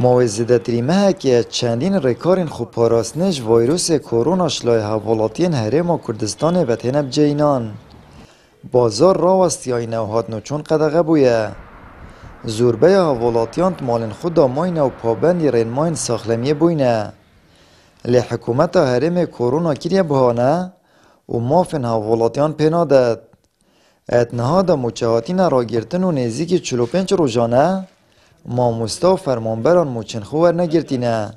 موزده تریمه که چندین رکارین خوب پاراستنش ویروس کرونا شلای حوالاتین هرم و کردستان و تنب جینان. بازار راوستی های نوهات نوچون قدقه بویه. زوربه حوالاتیان مالن خود ماین و پابندی رنماین ساخلمیه بوینه. لی حکومت هرم کرونا کریه بهانه و مافن حوالاتیان پینادد. اتنها دا مچهاتین را گرتن و نزدیک 45 روزانه ماموستا و فرمانبران موچن خوار نگرتینه.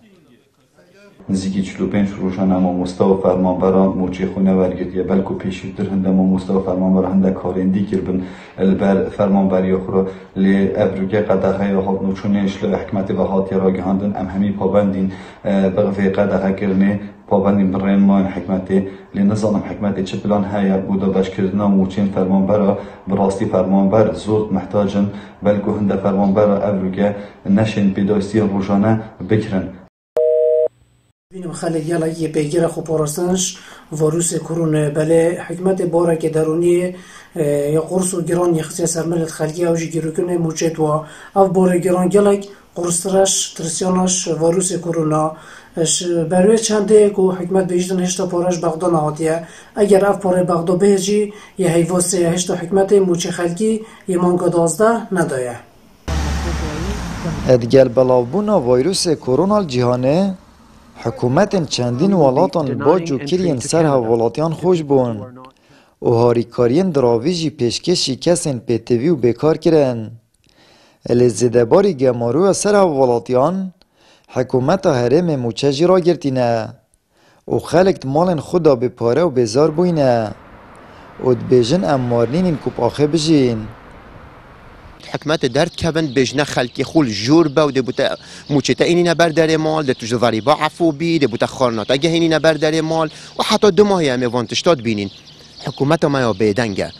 نزدیکی 45 روزانه ماموستا و فرمانبران موچه خونه ورگرتیه بلکو پیشیتر هنده ماموستا و فرمانبر هنده کارندی کربن البر فرمانبری اخرى لی ابروگه قدقه یا حال نوچونش لی حکمت و حاتی را گهاندن ام همی پابندین بغفه قدقه کرنه پابندین برین ماین حکمتی لی نظام حکمتی چه پلان هیا بودا باش کردنا موچین فرمانبرا براستی فرمانبر زود محتاجن بلکو هنده فرمانبرا ابروگه نشن پیدایستی روزانه بکرن. بینم خالد یالا یه پیگیر خوب پاراستنش ویروس کرونا بله حکمت باره که درونی یا قرص و گران یختی سرملت خلقی اوجی گیروکنه موجود و او باره گران گلک قرصرش ترسیانش ویروس کرونا بروی چنده که حکمت بیشتن هشتا پارش بغدا نهاتیه اگر اف پاره بغدا بهجی یه حیواس هشتا حکمت موچه خلقی یه مانگا 12 ندایه. ادگل بلاوبونا ویروس کرونا جهانه حکومت چندین ولاتان با جوکرین سر حوالاتیان خوش بون و هاریکارین دراویجی پیشکشی کسین پیتوی و بیکار کرن. الیزیده باری گمارو سر حوالاتیان حکومت هرم موچجی را گرتینه و خلقت مالن خدا به پاره و بزار بوینه و دبیجن امارنین این کپ آخه بجین. حکمت درد کبن بجنه خلکی خول جور با و دبوتا موچتا اینی نبر در مال ده توجو ضریبا عفو بی دبوتا خارناتا گه اینی نبر در مال و حتی 2 ماهی همه وانتشتاد بینین حکومت ما یا بیدنگه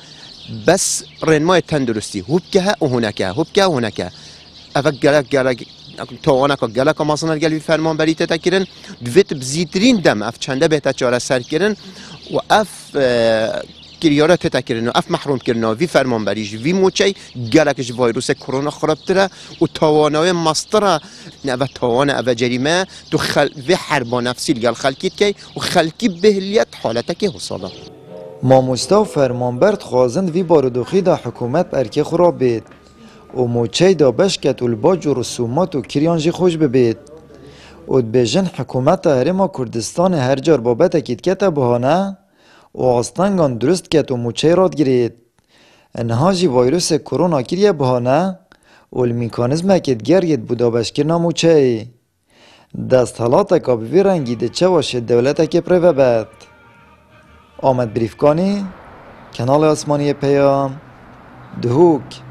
بس رنمای تندرستی هوب که و هنکه هوب که و هنکه افک گلک توانا که گلک ماسنال گلی فرمان بری تکرن دویت بزیترین دم اف چنده بهتا چاره سر کرن و اف کریارا تکرن و اف محروم کردن وی فرمان بریش وی موچی گلکش ویروس کرونا خرابتره و توانای ماستره نه و توان او جریمه تو وی حرب نفسی گل خلکیت کی و خلکی بهلیت حالته که حسابه. ماموستا و فرمانبرد خوازند وی بارودوخی دا حکومت برکه خراب بید و موچه دا بشکت و الباج و رسومات و کریانجی خوش ببید و دبیجن حکومت هرما کردستان هر جار بابت اکید کتا بهانه و آستانگان درست کت و موچه راد گرید. انها جی ویروس کرونا کریه بهانه و المیکانزم اکید گرید بودا بشکرنا موچه دست حالاتا که بوی رنگی ده چه واشه دولتا که پروه بد. آمد بریفکانی کانال آسمانی پیام دهوک